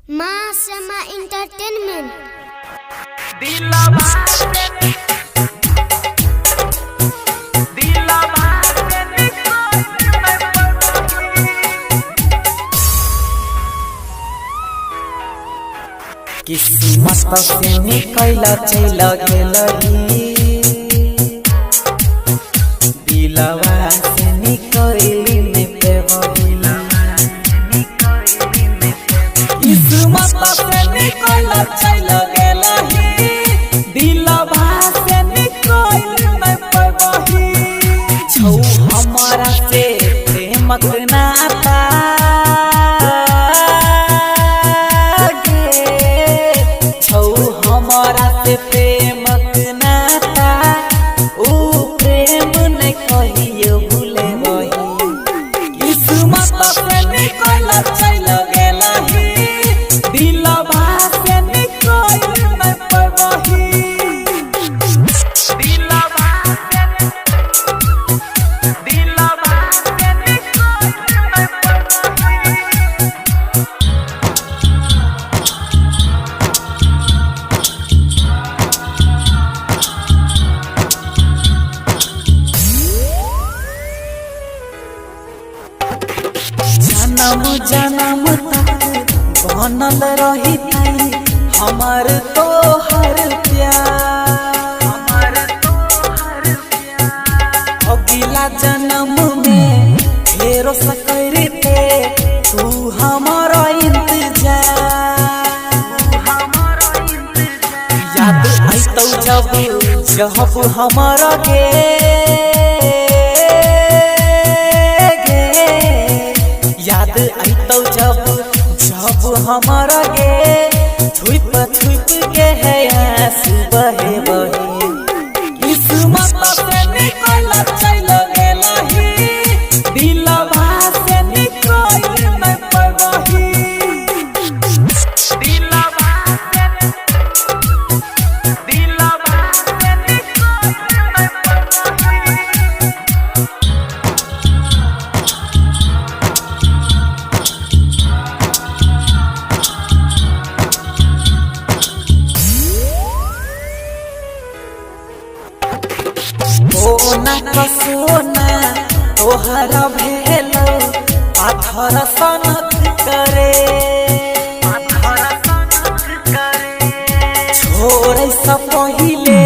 Masama Entertainment. किस्मत से निकल चल गेलही दिलवा से निकली में पेवला किस्मत से निकल चल गेलही दिलवा से निकली में पेवही छौ हमारा से प्रेमक नाता प्रेमक नाता ओ प्रेम नहीं कहियो भूले वही किस्मत से निकल चल गेलही दिलवा से निकल नहीं पवही दिलवा से निकल नहीं पवही जन्म जन्म तक बनल रही हमार तोहर प्यार अगला जन्म में फेरो सकते तू हमारा इंतजार याद आइतौ जब हमारा याद आइतौ जब हमारा छुप के है आंसू बहे बहे किस्मत से निकल चल गेलही दिलवा से निकल नहीं पवही दिलवा से निकल नहीं पवही सोना का सोना तोहरा भेलो पाथर सनक करे छोड़े से पहिले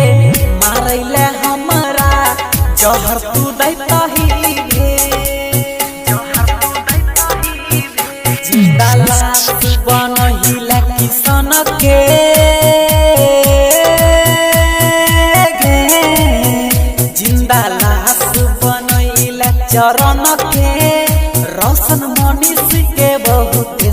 मारैले हमरा जहर तू दैतही जिंदा लाश बनहिला किसन के चरण के रोशन मनीष के बहुत